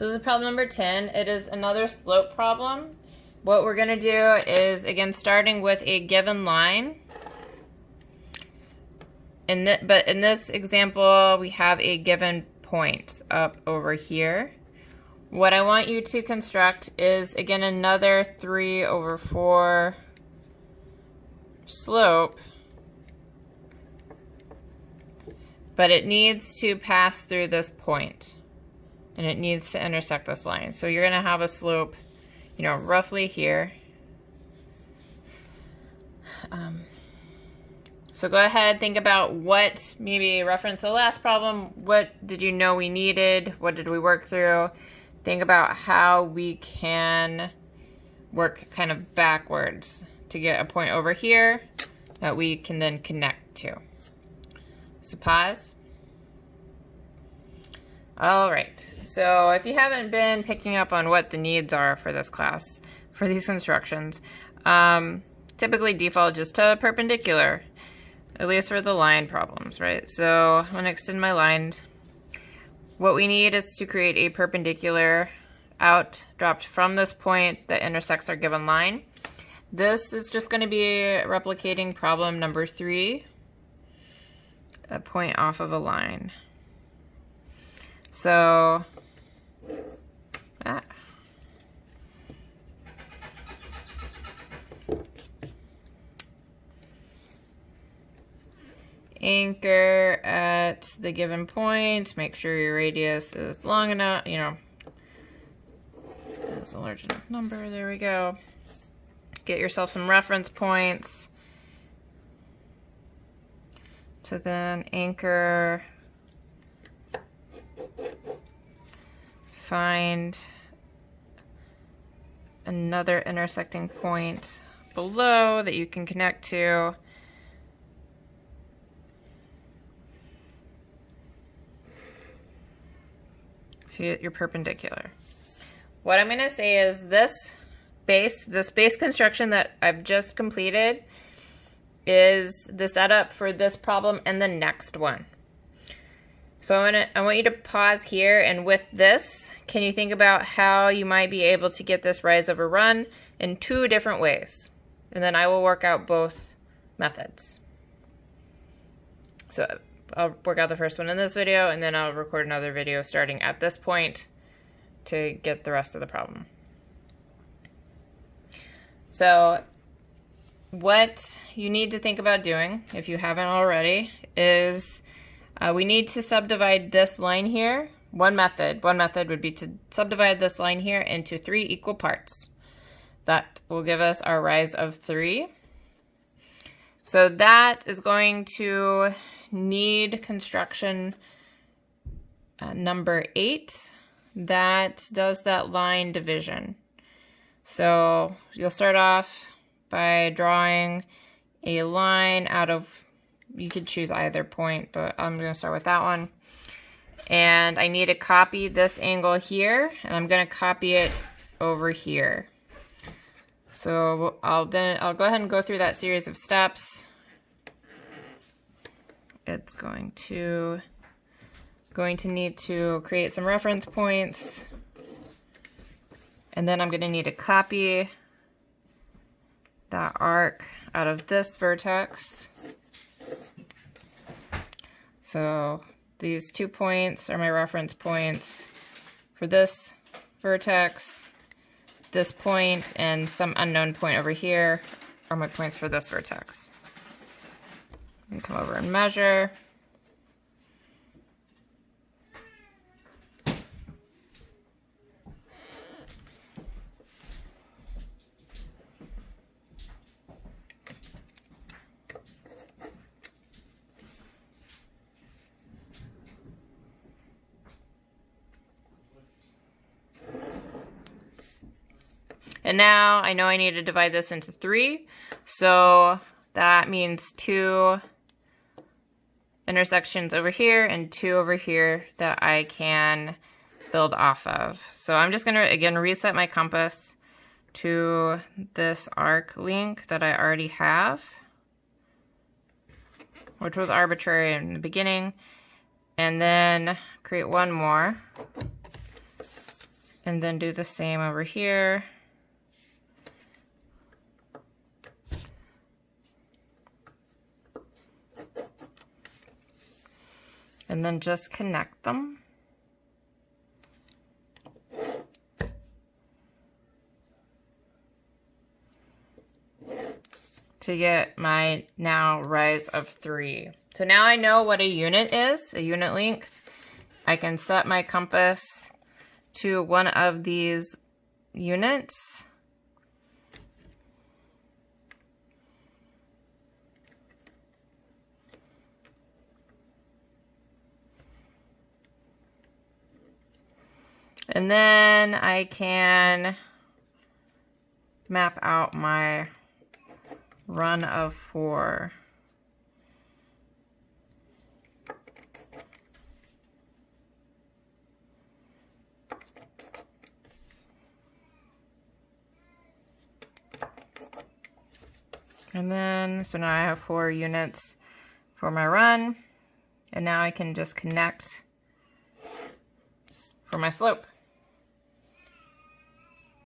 So this is problem number 10. It is another slope problem. What we're going to do is, again, starting with a given line. But in this example, we have a given point up over here. What I want you to construct is, again, another 3/4 slope. But it needs to pass through this point. And it needs to intersect this line. So you're going to have a slope, you know, roughly here. So go ahead, think about what, maybe reference the last problem. What did you know we needed? What did we work through? Think about how we can work kind of backwards to get a point over here that we can then connect to. So pause. All right, so if you haven't been picking up on what the needs are for this class, for these constructions, typically default just to perpendicular, at least for the line problems, right? So I'm gonna extend my line. What we need is to create a perpendicular out dropped from this point that intersects our given line. This is just gonna be replicating problem number 3, a point off of a line. So, anchor at the given point, make sure your radius is long enough, you know, it's a large enough number, there we go. Get yourself some reference points to then anchor, find another intersecting point below that you can connect to. See your perpendicular. What I'm going to say is this base construction that I've just completed is the setup for this problem and the next one. So I want you to pause here, and with this, can you think about how you might be able to get this rise over run in 2 different ways? And then I will work out both methods. So I'll work out the first one in this video, and then I'll record another video starting at this point to get the rest of the problem. So what you need to think about doing, if you haven't already, is we need to subdivide this line here. One method would be to subdivide this line here into 3 equal parts. That will give us our rise of 3. So that is going to need construction number 8 that does that line division. So you'll start off by drawing a line out of, you could choose either point, but I'm going to start with that one. And I need to copy this angle here, and I'm going to copy it over here. So I'll go ahead and go through that series of steps. It's going to need to create some reference points, and then I'm going to need to copy that arc out of this vertex. So these 2 points are my reference points for this vertex. This point and some unknown point over here are my points for this vertex. And come over and measure. And now I know I need to divide this into 3, so that means 2 intersections over here and 2 over here that I can build off of. So I'm just gonna, again, reset my compass to this arc link that I already have, which was arbitrary in the beginning, and then create one more. And then do the same over here. And then just connect them. To get my now rise of 3. So now I know what a unit is, a unit length. I can set my compass to one of these units. And then I can map out my run of 4. And then, so now I have 4 units for my run. And now I can just connect for my slope.